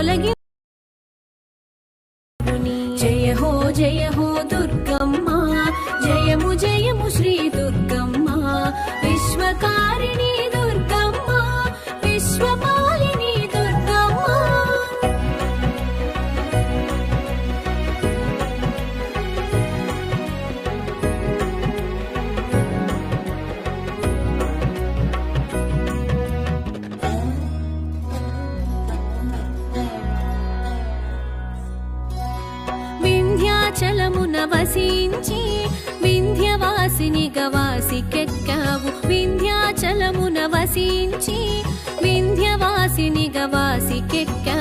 తొలగి జయ హో దుర్గమ్మ జయము జయము శ్రీ దుర్గమ్మ విశ్వకారిణి దుర్గమ్మ విశ్వపాలిని దుర్గమ్మ వింధ్యాచలమున వసించి వింధ్యవాసిని గవాసికెక్కావు వింధ్యాచలమున వసించి వింధ్యవాసిని గవాసికెక్కావు